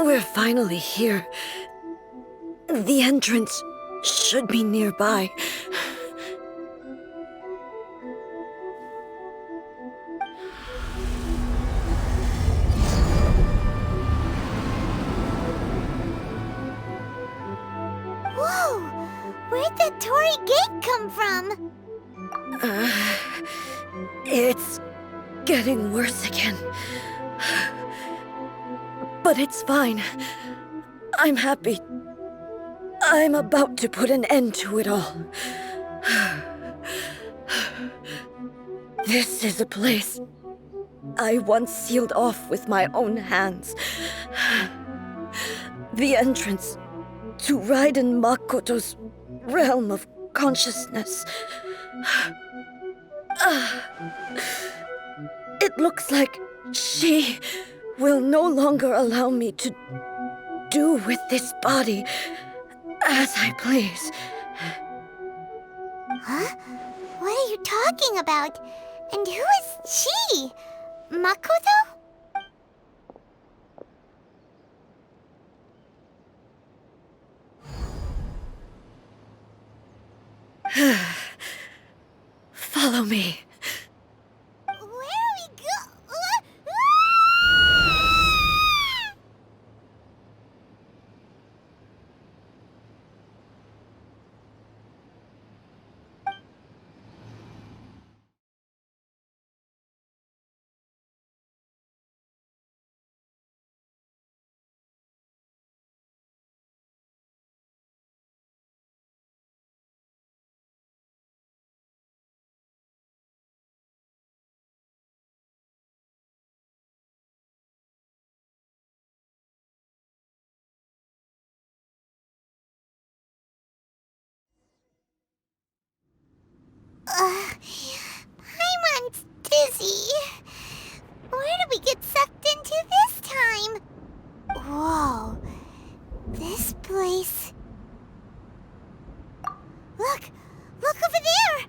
We're finally here. The entrance should be nearby. Whoa! Where'd that Torii gate come from? It's getting worse again. But it's fine. I'm happy. I'm about to put an end to it all. This is a place I once sealed off with my own hands. The entrance to Raiden Makoto's realm of consciousness. It looks like she will no longer allow me to do with this body as I please. Huh? What are you talking about? And who is she? Makoto? Follow me. Where are we go? Paimon's dizzy. Where did we get sucked into this time? Whoa. This place... Look! Look over there!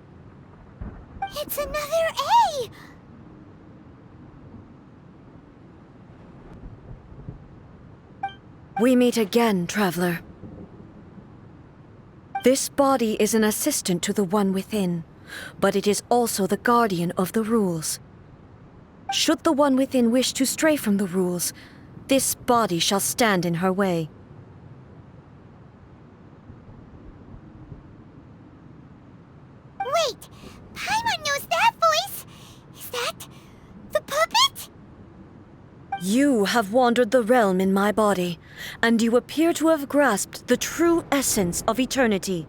It's another A! We meet again, traveler. This body is an assistant to the one within, but it is also the guardian of the rules. Should the one within wish to stray from the rules, this body shall stand in her way. Wait! Paimon knows that voice! Is that... the puppet? You have wandered the realm in my body, and you appear to have grasped the true essence of eternity.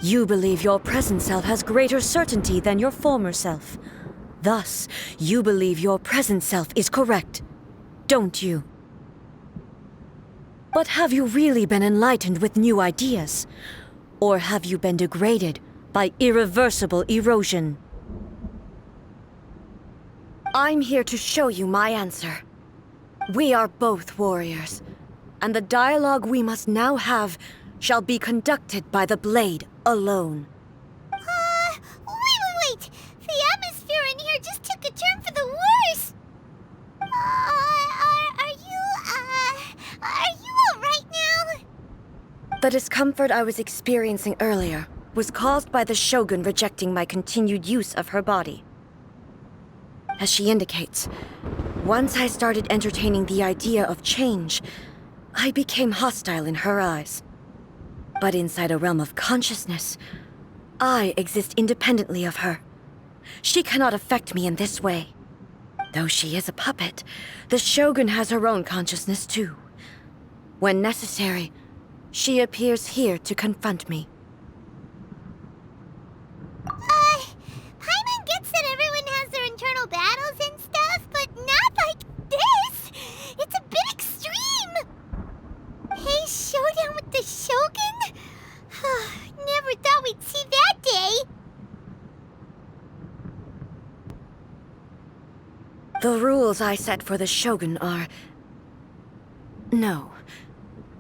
You believe your present self has greater certainty than your former self. Thus, you believe your present self is correct, don't you? But have you really been enlightened with new ideas? Or have you been degraded by irreversible erosion? I'm here to show you my answer. We are both warriors, and the dialogue we must now have shall be conducted by the blade alone. Wait! The atmosphere in here just took a turn for the worse! Are you alright now? The discomfort I was experiencing earlier was caused by the Shogun rejecting my continued use of her body. As she indicates, once I started entertaining the idea of change, I became hostile in her eyes. But inside a realm of consciousness, I exist independently of her. She cannot affect me in this way. Though she is a puppet, the Shogun has her own consciousness too. When necessary, she appears here to confront me. Paimon gets that everyone has their internal battles and stuff, but not like this! It's a bit extreme! Hey, showdown with the Shogun? Never thought we'd see that day! The rules I set for the Shogun are... No.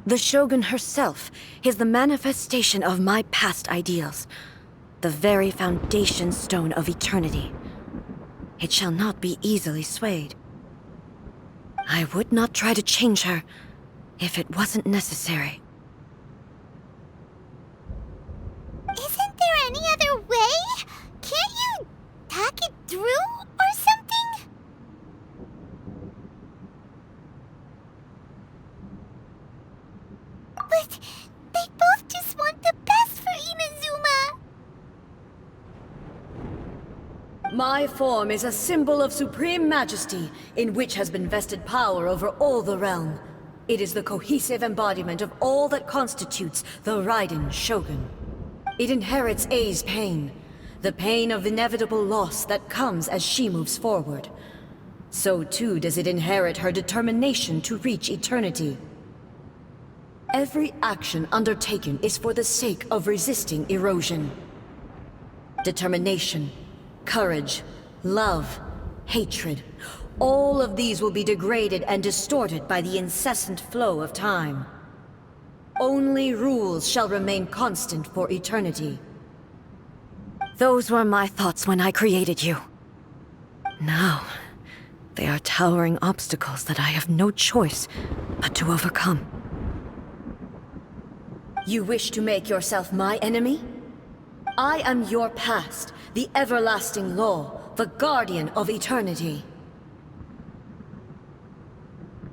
The Shogun herself is the manifestation of my past ideals. The very foundation stone of eternity. It shall not be easily swayed. I would not try to change her if it wasn't necessary. Isn't there any other way? Can't you talk it through or something? But they both just want the best for Inazuma. My form is a symbol of supreme majesty, in which has been vested power over all the realm. It is the cohesive embodiment of all that constitutes the Raiden Shogun. It inherits Ei's pain, the pain of inevitable loss that comes as she moves forward. So too does it inherit her determination to reach eternity. Every action undertaken is for the sake of resisting erosion. Determination, courage, love, hatred, all of these will be degraded and distorted by the incessant flow of time. Only rules shall remain constant for eternity. Those were my thoughts when I created you. Now, they are towering obstacles that I have no choice but to overcome. You wish to make yourself my enemy? I am your past, the everlasting law, the guardian of eternity.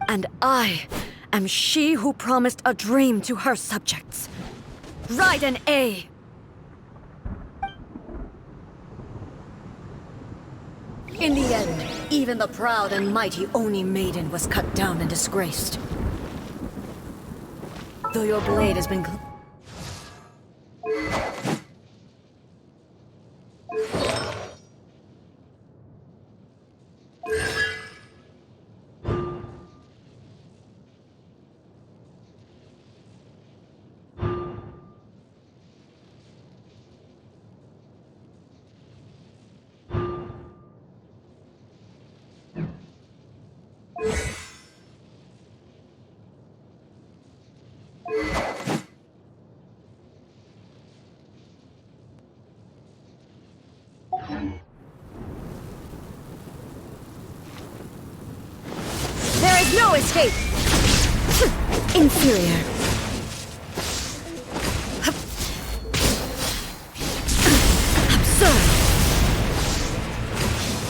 And I am she who promised a dream to her subjects. Raiden A. In the end, even the proud and mighty Oni Maiden was cut down and disgraced. Though your blade has been There is no escape! Inferior. Absurd!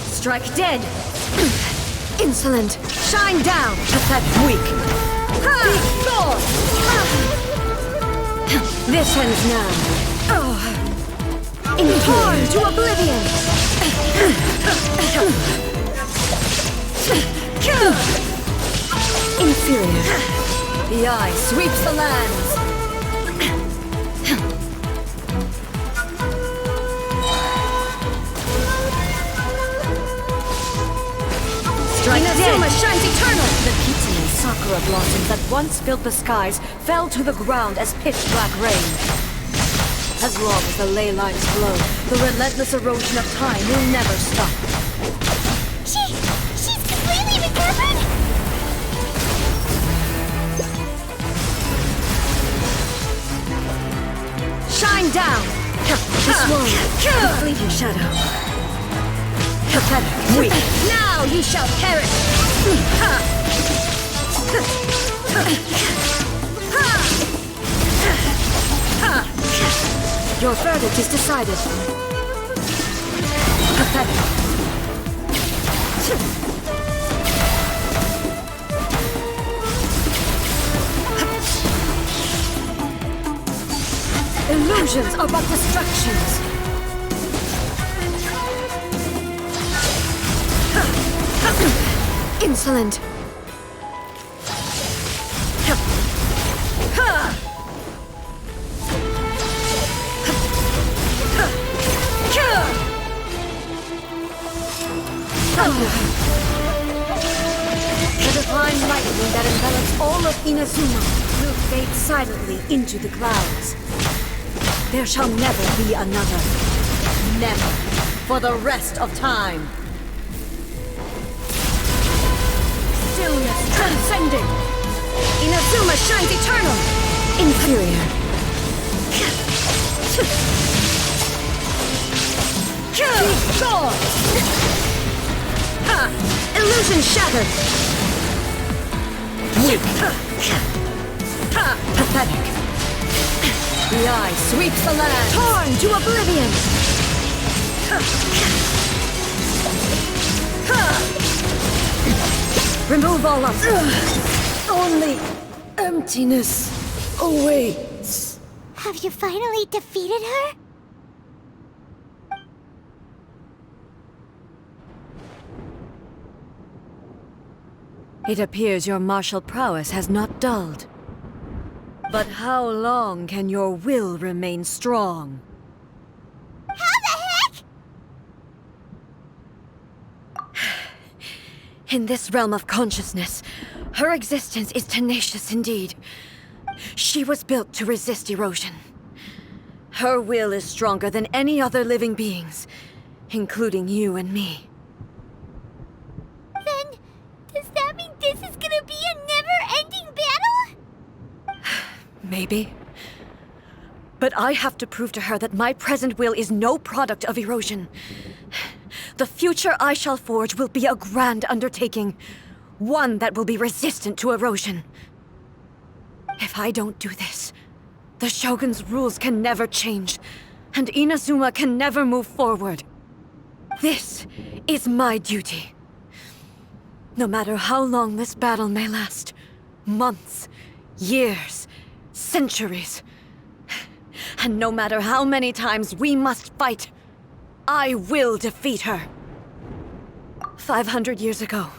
strike dead! Insolent! Shine down! Pathetic! Weak! Be gone! This ends now. Torn to oblivion! Inferior. The eye sweeps the lands! Strike Inazuma dead! shines eternal! The Kitsune and Sakura blossoms that once filled the skies fell to the ground as pitch-black rain. As long as the ley lines flow, the relentless erosion of time will never stop. She's completely recovered? Shine down! This one, a fleeting shadow. Pathetic, weak. Now you shall perish! Your verdict is decided. Pathetic. Illusions are but distractions. Insolent. The divine lightning that envelops all of Inazuma will fade silently into the clouds. There shall never be another. Never. For the rest of time. Stillness transcending. Inazuma shines eternal! Inferior. Be gone! Illusion shattered! Weak. Pathetic. The eye sweeps the land. Torn to oblivion! Remove all of only emptiness awaits. Have you finally defeated her? It appears your martial prowess has not dulled. But how long can your will remain strong? How the heck? In this realm of consciousness, her existence is tenacious indeed. She was built to resist erosion. Her will is stronger than any other living being's, including you and me. Then, does that mean this is gonna be a never-ending battle? Maybe. But I have to prove to her that my present will is no product of erosion. The future I shall forge will be a grand undertaking, one that will be resistant to erosion. If I don't do this, the Shogun's rules can never change, and Inazuma can never move forward. This is my duty. No matter how long this battle may last, months, years, centuries, and no matter how many times we must fight, I will defeat her. 500 years ago,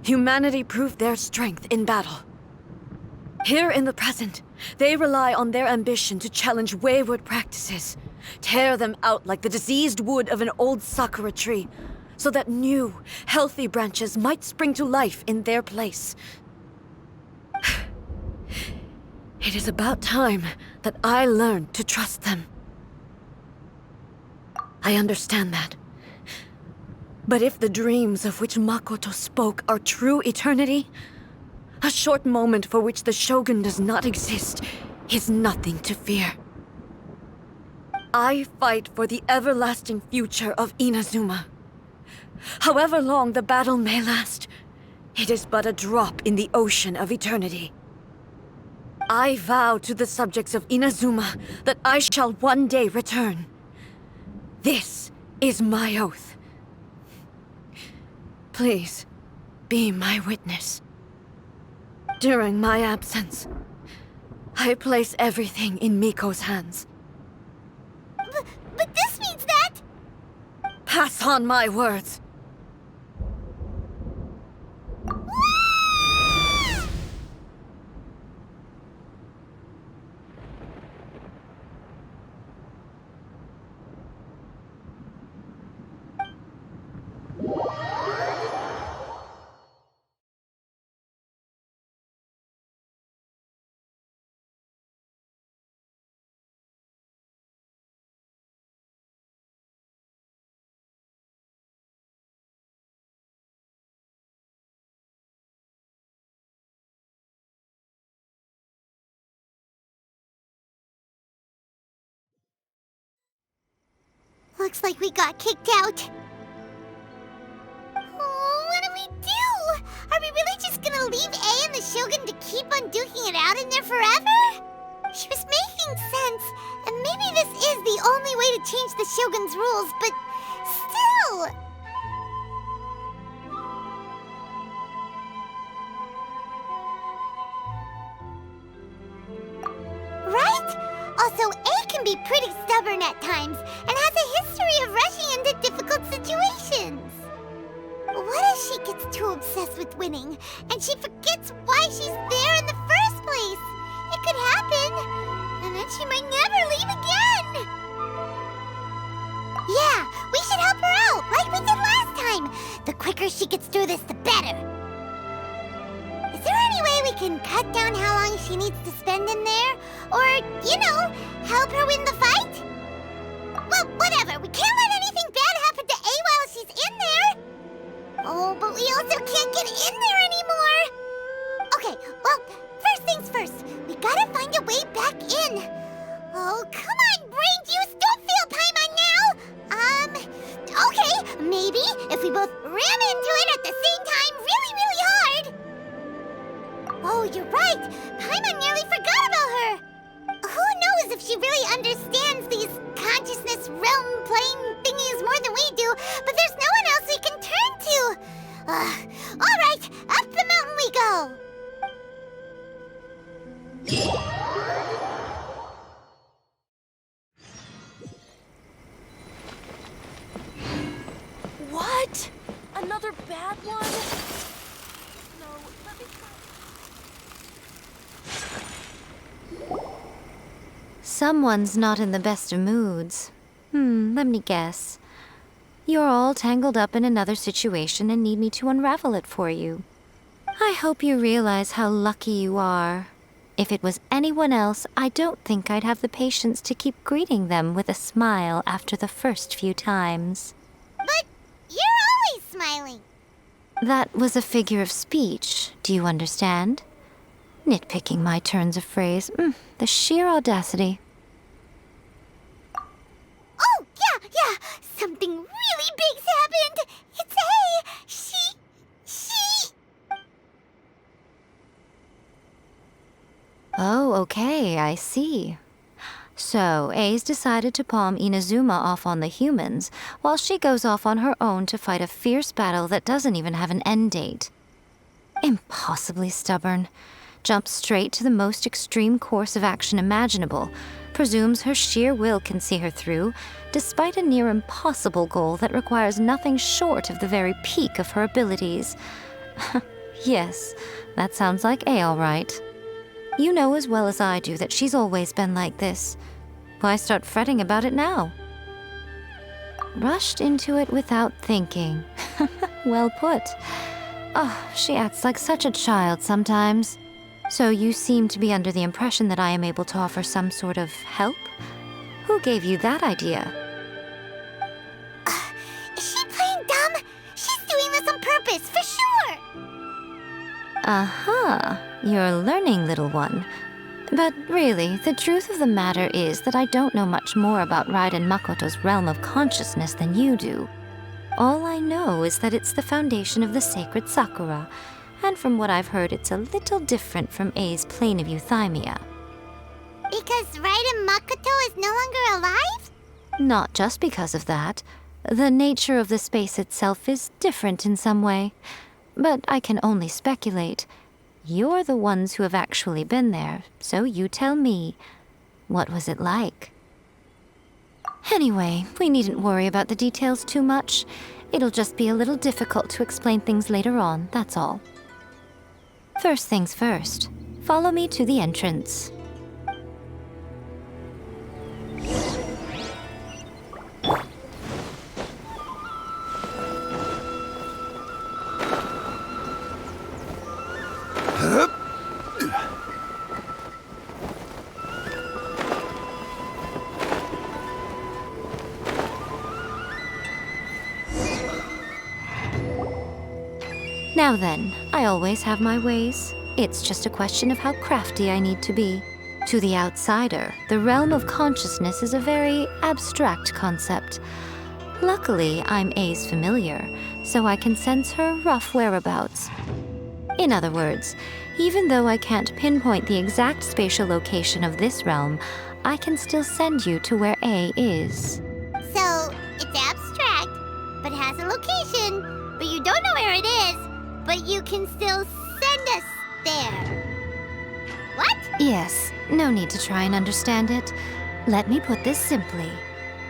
humanity proved their strength in battle. Here in the present, they rely on their ambition to challenge wayward practices, tear them out like the diseased wood of an old sakura tree, so that new, healthy branches might spring to life in their place. It is about time that I learned to trust them. I understand that. But if the dreams of which Makoto spoke are true eternity, a short moment for which the Shogun does not exist is nothing to fear. I fight for the everlasting future of Inazuma. However long the battle may last, it is but a drop in the ocean of eternity. I vow to the subjects of Inazuma that I shall one day return. This is my oath. Please, be my witness. During my absence, I place everything in Miko's hands. But this means that... Pass on my words. Looks like we got kicked out. Oh, what do we do? Are we really just gonna leave A and the Shogun to keep on duking it out in there forever? She was making sense, and maybe this is the only way to change the Shogun's rules, but still... Right? Also, A can be pretty stubborn at times, and has a history of rushing into difficult situations. What if she gets too obsessed with winning, and she forgets why she's there in the first place? It could happen, and then she might never leave again. Yeah, we should help her out, like we did last time. The quicker she gets through this, the better. Is there any way we can cut down how long she needs to spend in there? Or, you know, help her win the fight? Well, whatever. We can't let anything bad happen to A while she's in there. Oh, but we also can't get in there anymore. Okay, well, first things first. We gotta find a way back in. Oh, come on, brain juice. Don't feel Paimon now. Okay, maybe if we both ram into it at the same time really, really hard. Oh, you're right! Paimon nearly forgot about her! Who knows if she really understands these consciousness realm plane thingies more than we do, but there's no one else we can turn to! Alright, up the mountain we go! What? Another bad one? No, let me try. Someone's not in the best of moods. Let me guess. You're all tangled up in another situation and need me to unravel it for you. I hope you realize how lucky you are. If it was anyone else, I don't think I'd have the patience to keep greeting them with a smile after the first few times. But you're always smiling. That was a figure of speech, do you understand? Nitpicking my turns of phrase. The sheer audacity. Oh, yeah, something really big's happened! It's A! She... Oh, okay, I see. So, A's decided to palm Inazuma off on the humans, while she goes off on her own to fight a fierce battle that doesn't even have an end date. Impossibly stubborn. Jumps straight to the most extreme course of action imaginable, presumes her sheer will can see her through, despite a near impossible goal that requires nothing short of the very peak of her abilities. Yes, that sounds like A all right. You know as well as I do that she's always been like this. Why start fretting about it now? Rushed into it without thinking. Well put. Oh, she acts like such a child sometimes. So you seem to be under the impression that I am able to offer some sort of help? Who gave you that idea? Is she playing dumb? She's doing this on purpose, for sure! Aha, you're learning, little one. But really, the truth of the matter is that I don't know much more about Raiden Makoto's realm of consciousness than you do. All I know is that it's the foundation of the sacred Sakura, and from what I've heard, it's a little different from A's plane of euthymia. Because Raiden Makoto is no longer alive? Not just because of that. The nature of the space itself is different in some way. But I can only speculate. You're the ones who have actually been there, so you tell me. What was it like? Anyway, we needn't worry about the details too much. It'll just be a little difficult to explain things later on, that's all. First things first, follow me to the entrance. Now then, I always have my ways. It's just a question of how crafty I need to be. To the outsider, the realm of consciousness is a very abstract concept. Luckily, I'm A's familiar, so I can sense her rough whereabouts. In other words, even though I can't pinpoint the exact spatial location of this realm, I can still send you to where A is. So, it's abstract, but has a location, but you don't know where it is, but you can still send us there. What? Yes, no need to try and understand it. Let me put this simply.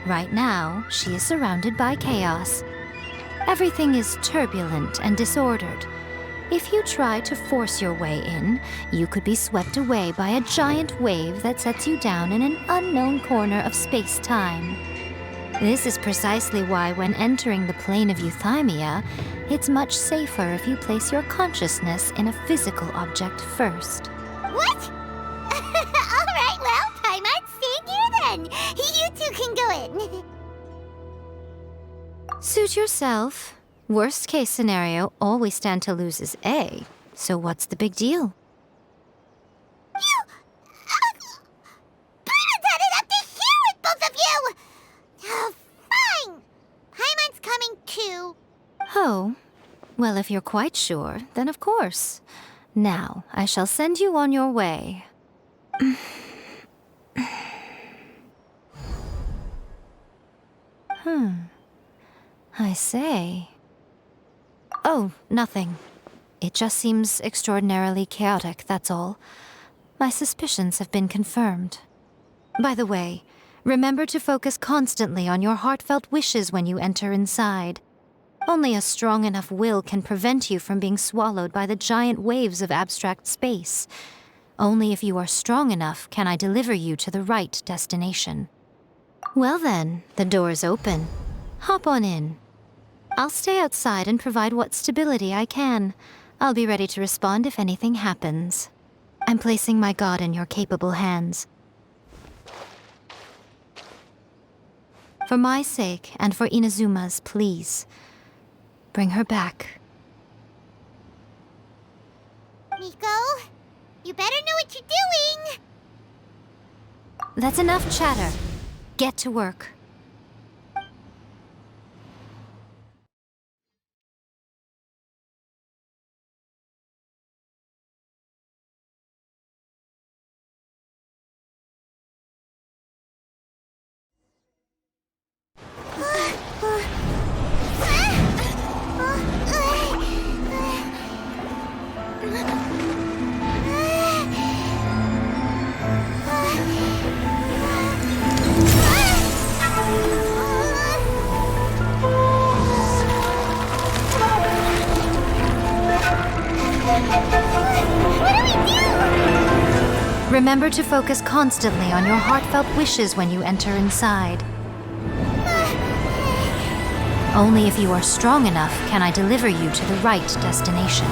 Right now, she is surrounded by chaos. Everything is turbulent and disordered. If you try to force your way in, you could be swept away by a giant wave that sets you down in an unknown corner of space-time. This is precisely why when entering the plane of euthymia, it's much safer if you place your consciousness in a physical object first. What? Alright, well, Paimon, stay here then. You two can go in. Suit yourself. Worst case scenario, all we stand to lose is A. So what's the big deal? You... Paimon's had it up to here with both of you! Fine! Paimon's coming too. Oh, well, if you're quite sure, then of course. Now, I shall send you on your way. I say. Oh, nothing. It just seems extraordinarily chaotic, that's all. My suspicions have been confirmed. By the way, remember to focus constantly on your heartfelt wishes when you enter inside. Only a strong enough will can prevent you from being swallowed by the giant waves of abstract space. Only if you are strong enough can I deliver you to the right destination. Well then, the door's open. Hop on in. I'll stay outside and provide what stability I can. I'll be ready to respond if anything happens. I'm placing my god in your capable hands. For my sake, and for Inazuma's, please. Bring her back. Miko, you better know what you're doing! That's enough chatter. Get to work. Remember to focus constantly on your heartfelt wishes when you enter inside. Only if you are strong enough can I deliver you to the right destination.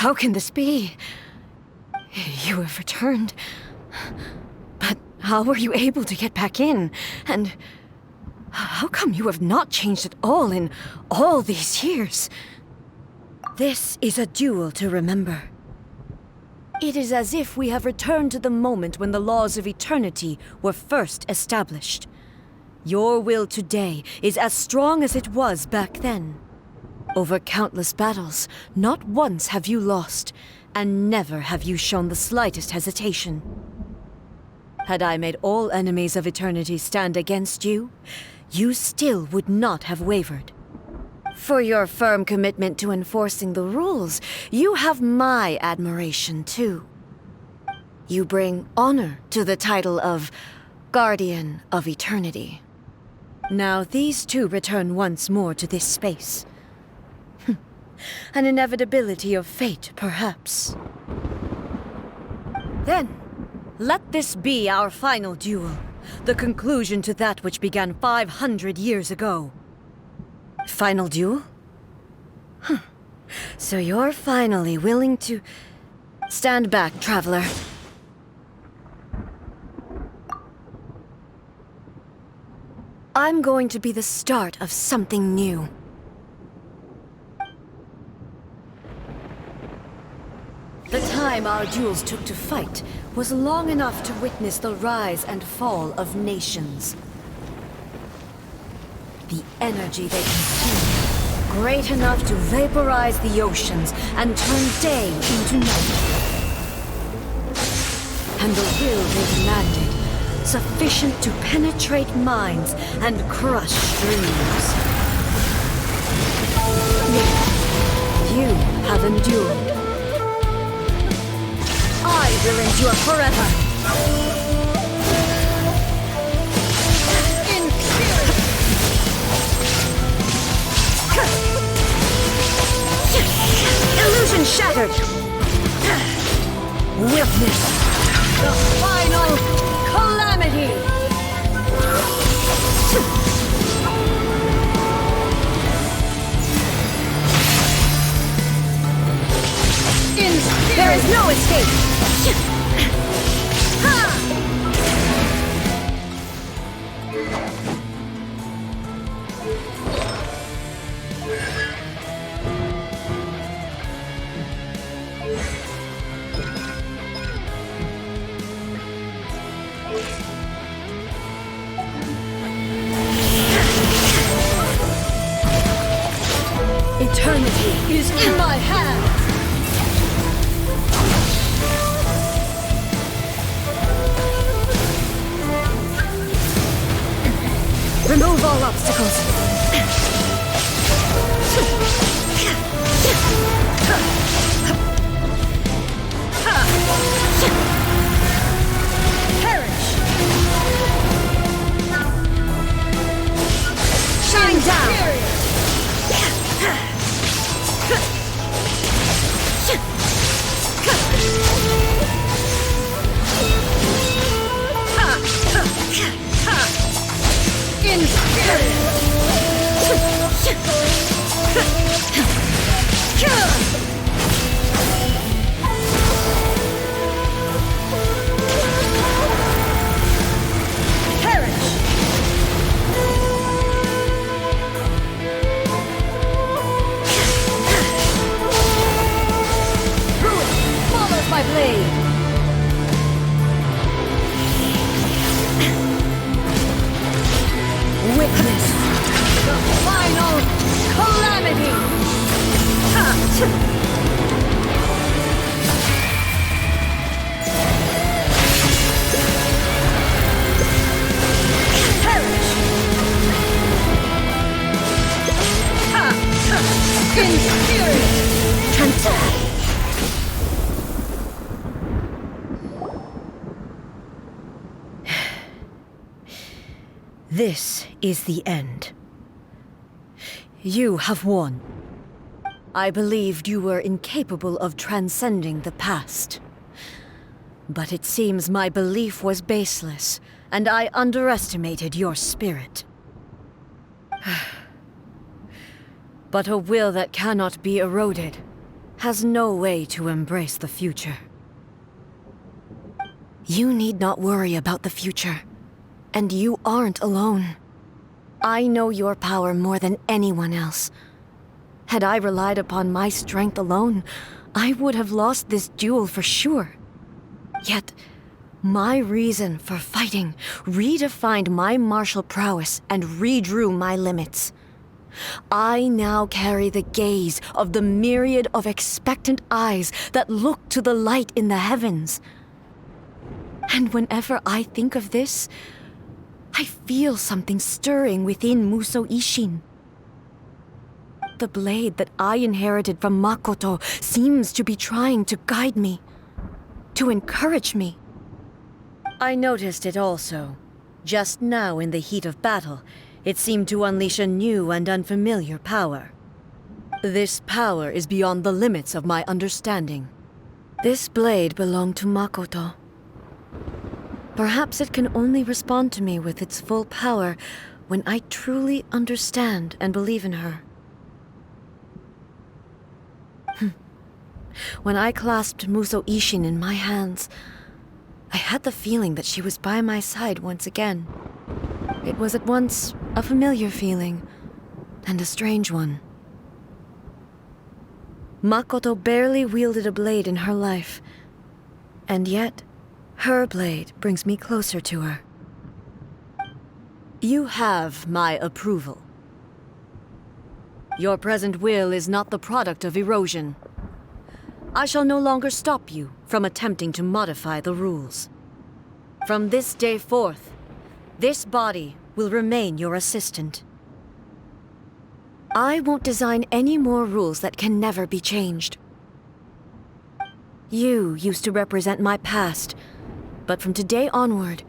How can this be? You have returned. But how were you able to get back in? And how come you have not changed at all in all these years? This is a duel to remember. It is as if we have returned to the moment when the laws of eternity were first established. Your will today is as strong as it was back then. Over countless battles, not once have you lost, and never have you shown the slightest hesitation. Had I made all enemies of eternity stand against you, you still would not have wavered. For your firm commitment to enforcing the rules, you have my admiration too. You bring honor to the title of Guardian of Eternity. Now these two return once more to this space. An inevitability of fate, perhaps. Then, let this be our final duel, the conclusion to that which began 500 years ago. Final duel? So you're finally willing to... Stand back, traveler. I'm going to be the start of something new. The time our duels took to fight was long enough to witness the rise and fall of nations. The energy they consumed, great enough to vaporize the oceans and turn day into night. And the will they demanded, sufficient to penetrate minds and crush dreams. Yet, you have endured. I will endure forever! Illusion shattered! Witness the final calamity! escape! Eternity is in my hands! Remove all obstacles. Perish! Shine down! In Perish! Ruin follows my blade! Witness the final calamity! Perish! Infuriate! This is the end. You have won. I believed you were incapable of transcending the past. But it seems my belief was baseless, and I underestimated your spirit. But a will that cannot be eroded has no way to embrace the future. You need not worry about the future. And you aren't alone. I know your power more than anyone else. Had I relied upon my strength alone, I would have lost this duel for sure. Yet, my reason for fighting redefined my martial prowess and redrew my limits. I now carry the gaze of the myriad of expectant eyes that look to the light in the heavens. And whenever I think of this, I feel something stirring within Muso Ishin. The blade that I inherited from Makoto seems to be trying to guide me, to encourage me. I noticed it also. Just now in the heat of battle, it seemed to unleash a new and unfamiliar power. This power is beyond the limits of my understanding. This blade belonged to Makoto. Perhaps it can only respond to me with its full power when I truly understand and believe in her. When I clasped Muso Ishin in my hands, I had the feeling that she was by my side once again. It was at once a familiar feeling and a strange one. Makoto barely wielded a blade in her life, and yet her blade brings me closer to her. You have my approval. Your present will is not the product of erosion. I shall no longer stop you from attempting to modify the rules. From this day forth, this body will remain your assistant. I won't design any more rules that can never be changed. You used to represent my past, but from today onward,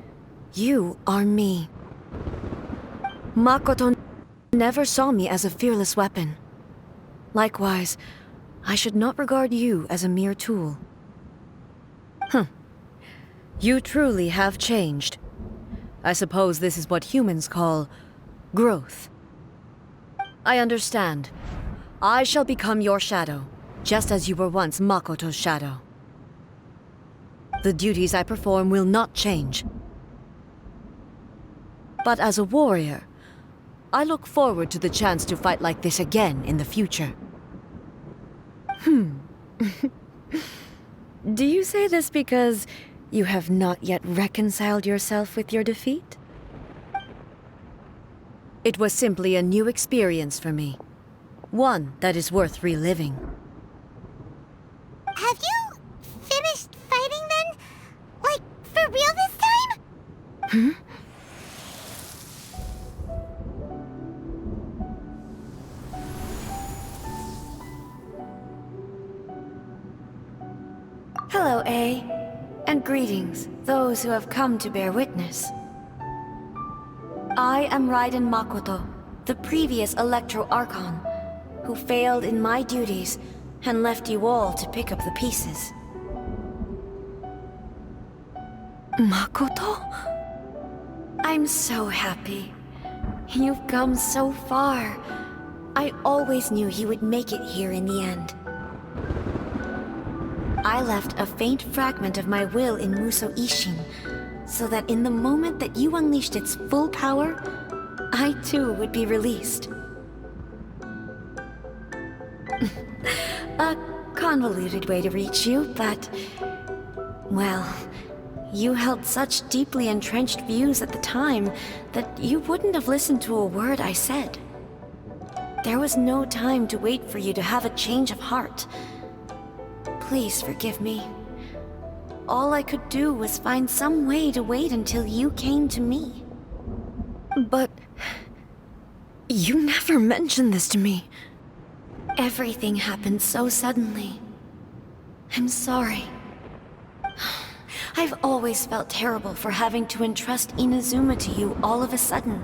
you are me. Makoto never saw me as a fearless weapon. Likewise, I should not regard you as a mere tool. You truly have changed. I suppose this is what humans call growth. I understand. I shall become your shadow, just as you were once Makoto's shadow. The duties I perform will not change. But as a warrior, I look forward to the chance to fight like this again in the future. Do you say this because you have not yet reconciled yourself with your defeat? It was simply a new experience for me. One that is worth reliving. Have you finished fighting then? Like, for real this time? Hello, A. And greetings, those who have come to bear witness. I am Raiden Makoto, the previous Electro Archon, who failed in my duties and left you all to pick up the pieces. Makoto? I'm so happy. You've come so far. I always knew you would make it here in the end. I left a faint fragment of my will in Muso Ishin, so that in the moment that you unleashed its full power, I too would be released. A convoluted way to reach you, but... well, you held such deeply entrenched views at the time that you wouldn't have listened to a word I said. There was no time to wait for you to have a change of heart. Please forgive me. All I could do was find some way to wait until you came to me. But... you never mentioned this to me. Everything happened so suddenly. I'm sorry. I've always felt terrible for having to entrust Inazuma to you all of a sudden.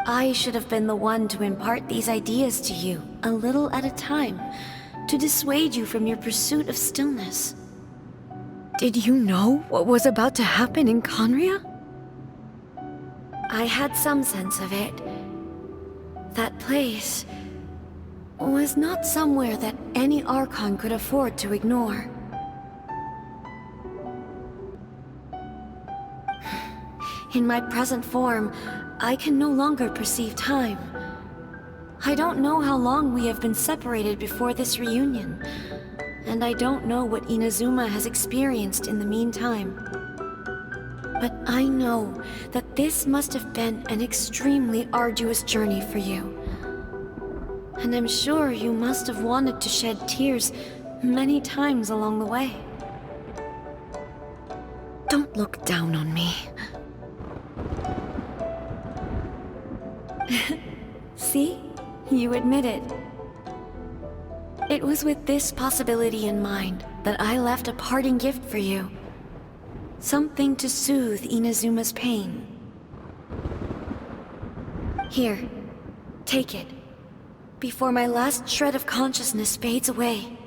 I should have been the one to impart these ideas to you, a little at a time, to dissuade you from your pursuit of stillness. Did you know what was about to happen in Conria? I had some sense of it. That place was not somewhere that any Archon could afford to ignore. In my present form, I can no longer perceive time. I don't know how long we have been separated before this reunion, and I don't know what Inazuma has experienced in the meantime. But I know that this must have been an extremely arduous journey for you. And I'm sure you must have wanted to shed tears many times along the way. Don't look down on me. See? You admit it. It was with this possibility in mind that I left a parting gift for you. Something to soothe Inazuma's pain. Here, take it, before my last shred of consciousness fades away.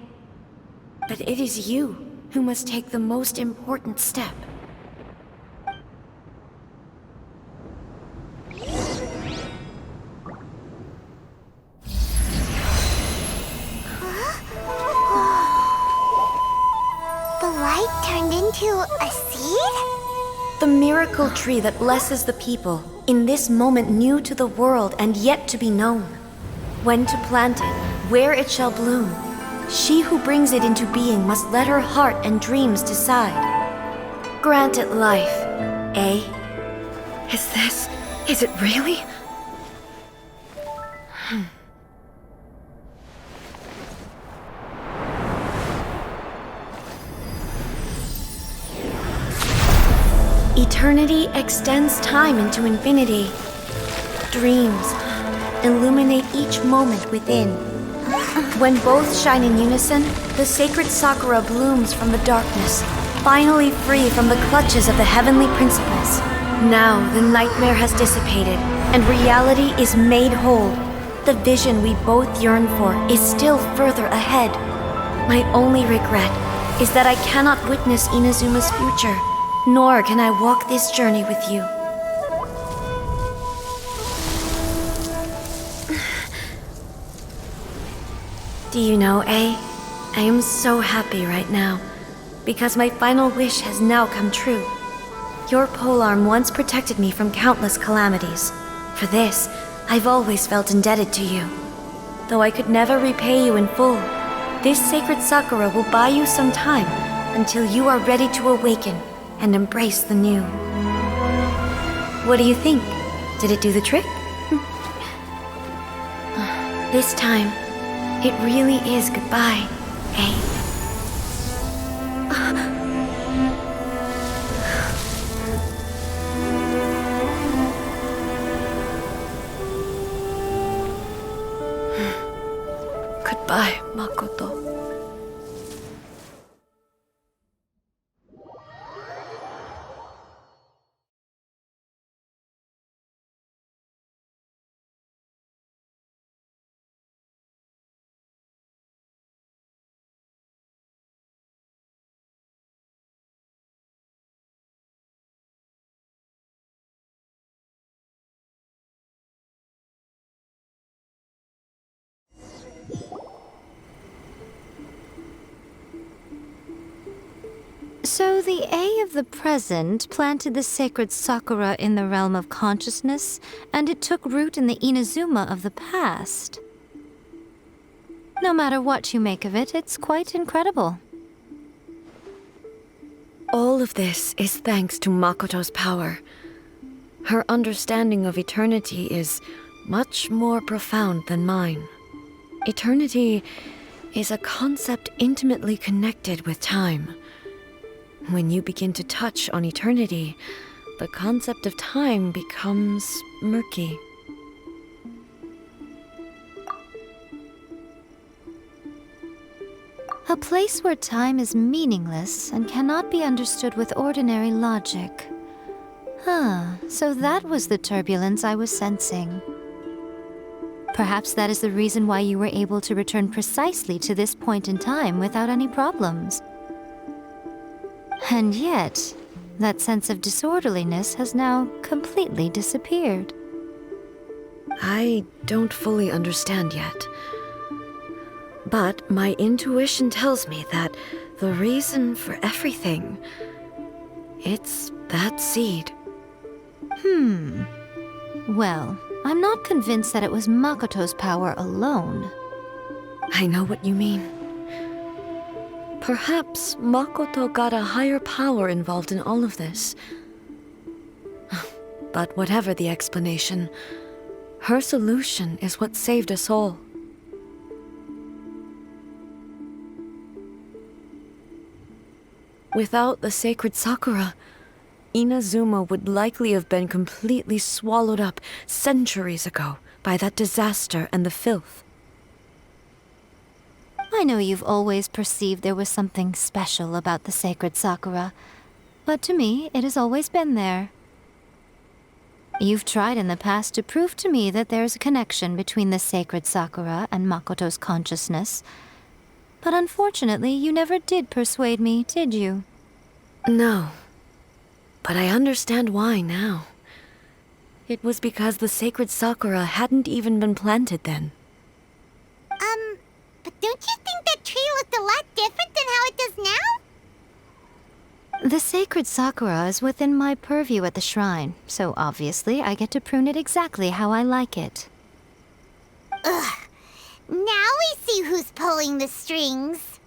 But it is you who must take the most important step. A seed? The miracle tree that blesses the people, in this moment new to the world and yet to be known. When to plant it, where it shall bloom. She who brings it into being must let her heart and dreams decide. Grant it life, eh? Is it really? Eternity extends time into infinity. Dreams illuminate each moment within. When both shine in unison, the sacred Sakura blooms from the darkness, finally free from the clutches of the heavenly principles. Now the nightmare has dissipated, and reality is made whole. The vision we both yearn for is still further ahead. My only regret is that I cannot witness Inazuma's future. Nor can I walk this journey with you. Do you know, A? I am so happy right now. because my final wish has now come true. Your polearm once protected me from countless calamities. For this, I've always felt indebted to you. Though I could never repay you in full, this sacred Sakura will buy you some time until you are ready to awaken and embrace the new. What do you think? Did it do the trick? This time, it really is goodbye, eh? Goodbye, Makoto. So the A of the present planted the sacred Sakura in the realm of consciousness, and it took root in the Inazuma of the past. No matter what you make of it, it's quite incredible. All of this is thanks to Makoto's power. Her understanding of eternity is much more profound than mine. Eternity is a concept intimately connected with time. When you begin to touch on eternity, the concept of time becomes murky. A place where time is meaningless and cannot be understood with ordinary logic. So that was the turbulence I was sensing. Perhaps that is the reason why you were able to return precisely to this point in time without any problems. And yet, that sense of disorderliness has now completely disappeared. I don't fully understand yet. But my intuition tells me that the reason for everything, it's that seed. Well, I'm not convinced that it was Makoto's power alone. I know what you mean. Perhaps Makoto got a higher power involved in all of this. But whatever the explanation, her solution is what saved us all. Without the sacred Sakura, Inazuma would likely have been completely swallowed up centuries ago by that disaster and the filth. I know you've always perceived there was something special about the sacred Sakura, but to me, it has always been there. You've tried in the past to prove to me that there's a connection between the sacred Sakura and Makoto's consciousness, but unfortunately, you never did persuade me, did you? No. But I understand why now. It was because the sacred Sakura hadn't even been planted then. But don't you think that tree looked a lot different than how it does now? The sacred Sakura is within my purview at the shrine, so obviously I get to prune it exactly how I like it. Ugh. Now we see who's pulling the strings.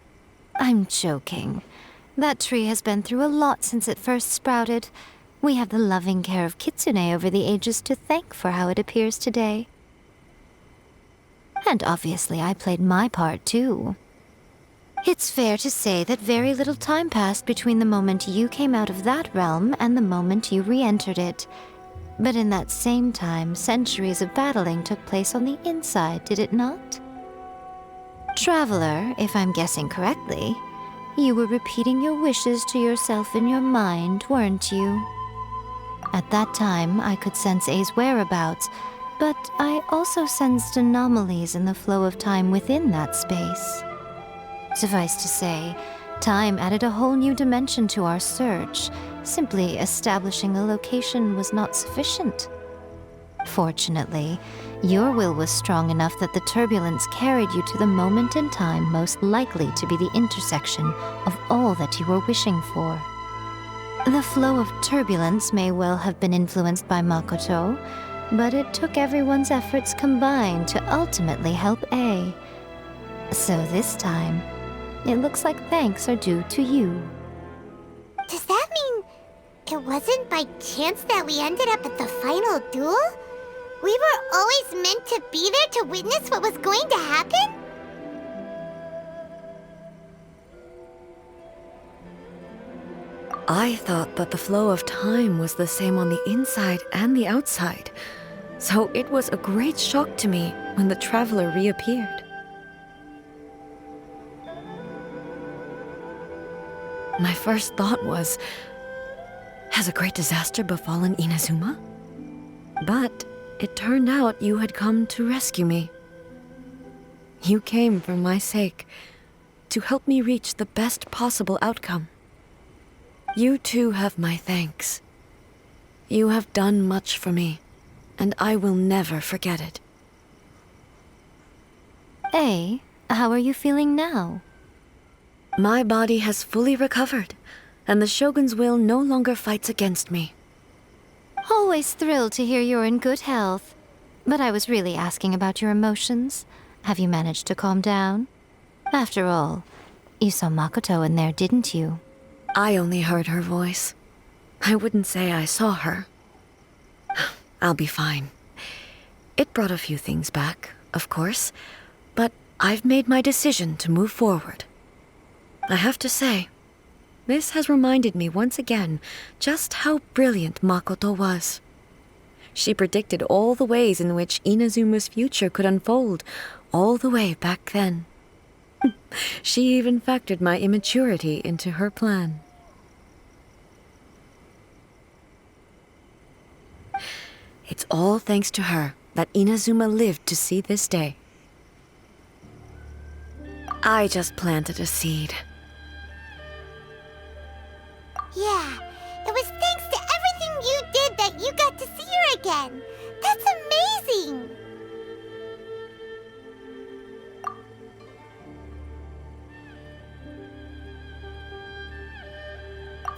I'm joking. That tree has been through a lot since it first sprouted. We have the loving care of Kitsune over the ages to thank for how it appears today. And obviously I played my part too. It's fair to say that very little time passed between the moment you came out of that realm and the moment you re-entered it. But in that same time, centuries of battling took place on the inside, did it not? Traveler, if I'm guessing correctly, you were repeating your wishes to yourself in your mind, weren't you? At that time, I could sense A's whereabouts, but I also sensed anomalies in the flow of time within that space. Suffice to say, time added a whole new dimension to our search. Simply establishing a location was not sufficient. Fortunately, Your will was strong enough that the turbulence carried you to the moment in time most likely to be the intersection of all that you were wishing for. The flow of turbulence may well have been influenced by Makoto, but it took everyone's efforts combined to ultimately help A. So this time, it looks like thanks are due to you. Does that mean it wasn't by chance that we ended up at the final duel? We were always meant to be there to witness what was going to happen? I thought that the flow of time was the same on the inside and the outside, so it was a great shock to me when the traveler reappeared. My first thought was, has a great disaster befallen Inazuma? But it turned out you had come to rescue me. You came for my sake, to help me reach the best possible outcome. You too have my thanks. You have done much for me, and I will never forget it. A, how are you feeling now? My body has fully recovered, and the Shogun's will no longer fights against me. Always thrilled to hear you're in good health. But I was really asking about your emotions. Have you managed to calm down? After all, you saw Makoto in there, didn't you? I only heard her voice. I wouldn't say I saw her. I'll be fine. It brought a few things back, of course, but I've made my decision to move forward. I have to say, this has reminded me once again just how brilliant Makoto was. She predicted all the ways in which Inazuma's future could unfold, all the way back then. She even factored my immaturity into her plan. It's all thanks to her that Inazuma lived to see this day. I just planted a seed. Yeah, it was thanks to everything you did that you got to see her again. That's amazing!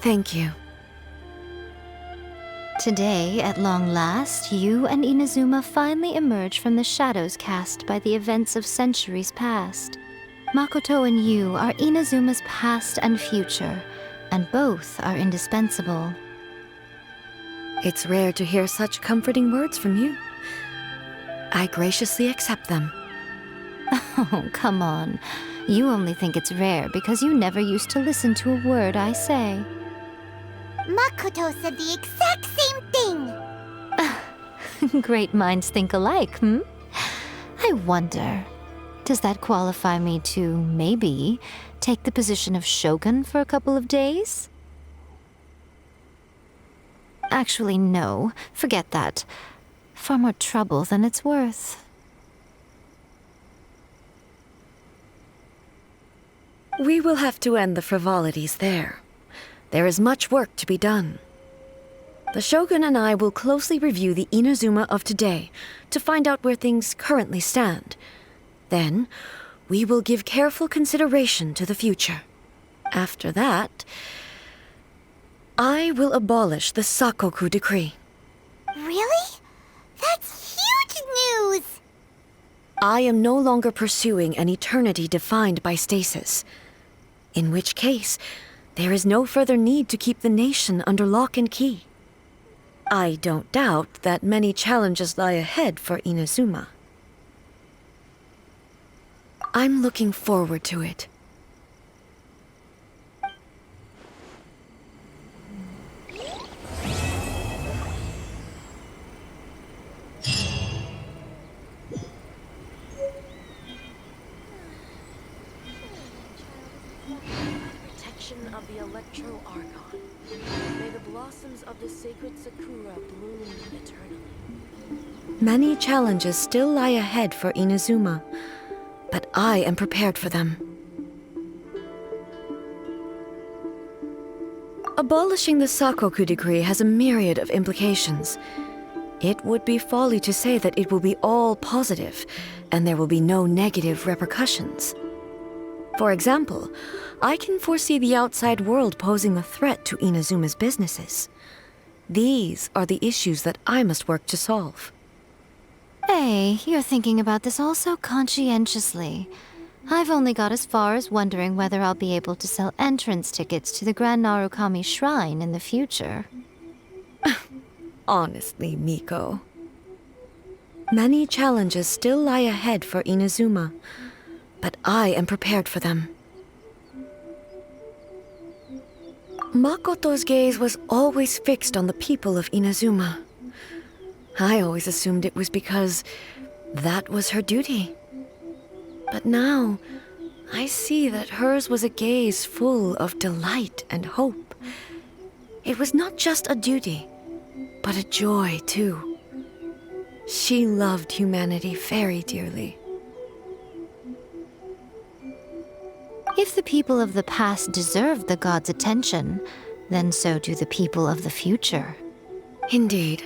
Thank you. Today, at long last, you and Inazuma finally emerge from the shadows cast by the events of centuries past. Makoto and you are Inazuma's past and future, and both are indispensable. It's rare to hear such comforting words from you. I graciously accept them. Oh, come on. You only think it's rare because you never used to listen to a word I say. Makoto said the exact same thing! Great minds think alike, hmm? I wonder, does that qualify me to, maybe, take the position of Shogun for a couple of days? Actually, no. Forget that. Far more trouble than it's worth. We will have to end the frivolities there. There is much work to be done. The Shogun and I will closely review the Inazuma of today to find out where things currently stand. Then, we will give careful consideration to the future. After that, I will abolish the Sakoku decree. Really? That's huge news! I am no longer pursuing an eternity defined by stasis. In which case, there is no further need to keep the nation under lock and key. I don't doubt that many challenges lie ahead for Inazuma. I'm looking forward to it. Protection of the Electro Archon. May the blossoms of the sacred Sakura bloom eternally. Many challenges still lie ahead for Inazuma, but I am prepared for them. Abolishing the Sakoku decree has a myriad of implications. It would be folly to say that it will be all positive, and there will be no negative repercussions. For example, I can foresee the outside world posing a threat to Inazuma's businesses. These are the issues that I must work to solve. Hey, you're thinking about this all so conscientiously. I've only got as far as wondering whether I'll be able to sell entrance tickets to the Grand Narukami Shrine in the future. Honestly, Miko. Many challenges still lie ahead for Inazuma, but I am prepared for them. Makoto's gaze was always fixed on the people of Inazuma. I always assumed it was because that was her duty. But now, I see that hers was a gaze full of delight and hope. It was not just a duty, but a joy, too. She loved humanity very dearly. If the people of the past deserve the god's attention, then so do the people of the future. Indeed.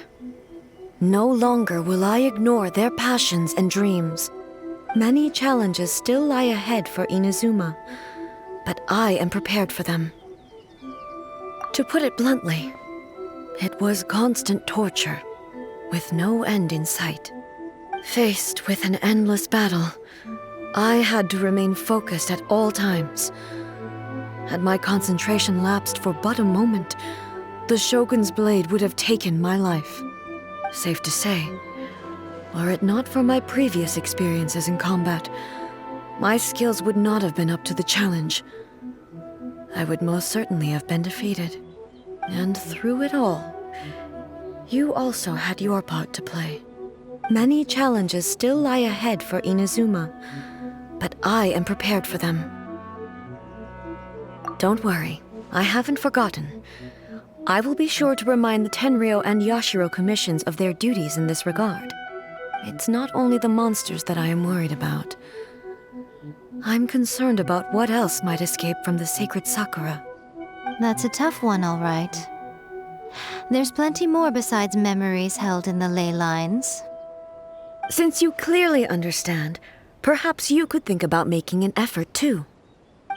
No longer will I ignore their passions and dreams. Many challenges still lie ahead for Inazuma, but I am prepared for them. To put it bluntly, it was constant torture, with no end in sight. Faced with an endless battle, I had to remain focused at all times. Had my concentration lapsed for but a moment, the Shogun's blade would have taken my life. Safe to say, were it not for my previous experiences in combat, my skills would not have been up to the challenge. I would most certainly have been defeated. And through it all, you also had your part to play. Many challenges still lie ahead for Inazuma, but I am prepared for them. Don't worry, I haven't forgotten. I will be sure to remind the Tenryo and Yashiro commissions of their duties in this regard. It's not only the monsters that I am worried about. I'm concerned about what else might escape from the sacred Sakura. That's a tough one, all right. There's plenty more besides memories held in the ley lines. Since you clearly understand, perhaps you could think about making an effort too.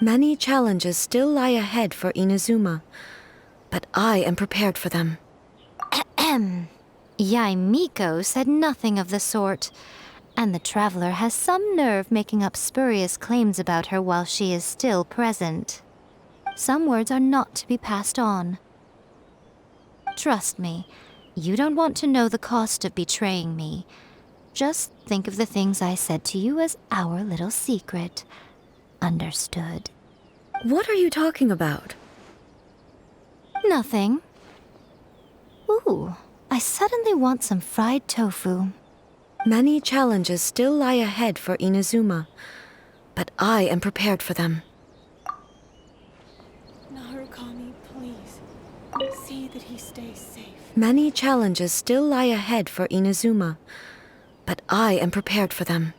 Many challenges still lie ahead for Inazuma, but I am prepared for them. Yai Miko said nothing of the sort, and the traveler has some nerve making up spurious claims about her while she is still present. Some words are not to be passed on. Trust me, you don't want to know the cost of betraying me. Just think of the things I said to you as our little secret. Understood? What are you talking about? Nothing. Ooh, I suddenly want some fried tofu. Many challenges still lie ahead for Inazuma, but I am prepared for them. Narukami, please. See that he stays safe. Many challenges still lie ahead for Inazuma, but I am prepared for them.